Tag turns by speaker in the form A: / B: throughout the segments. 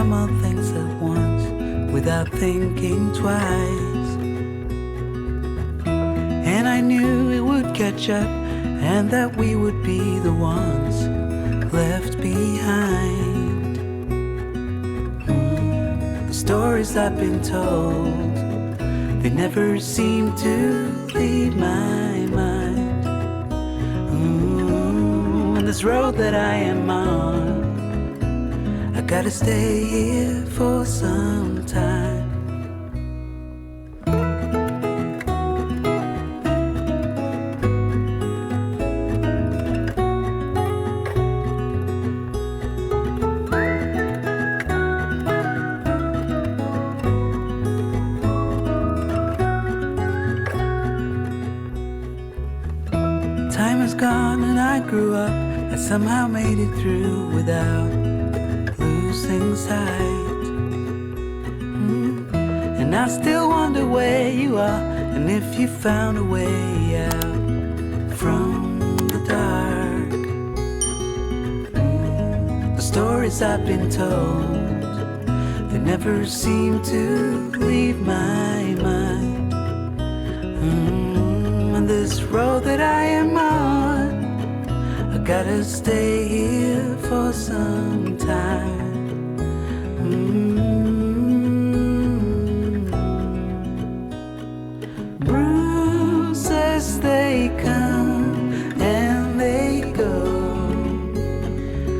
A: from all things at once, without thinking twice. And I knew it would catch up, and that we would be the ones left behind. The stories I've been told, they never seem to leave my mind. And this road that I am on, I gotta stay here for some time. Time is gone and I grew up. I somehow made it through without losing sight. And I still wonder where you are, and if you found a way out from the dark. The stories I've been told, they never seem to leave my mind. And this road that I am on, I gotta stay here for some time. Bruises, they come and they go,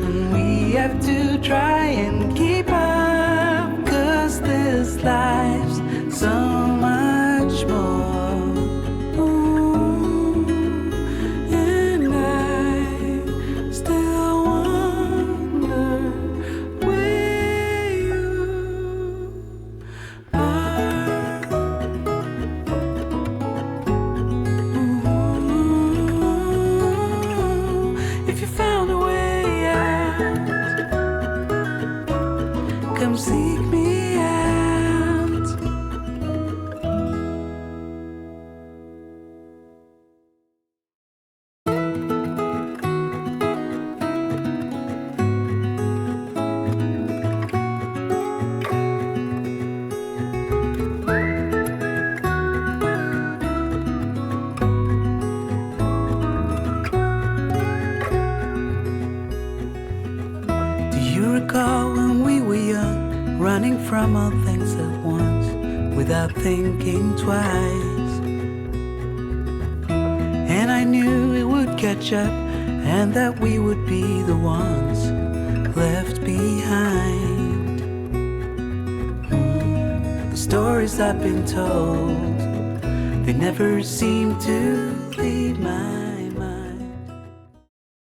A: and we have to try and keep up, 'cause this life's so much more. If you found a way out, come seek me out. Do you recall when we were young, running from all things at once, without thinking twice? And I knew it would catch up, and that we would be the ones left behind. The stories I've been told, they never seem to leave my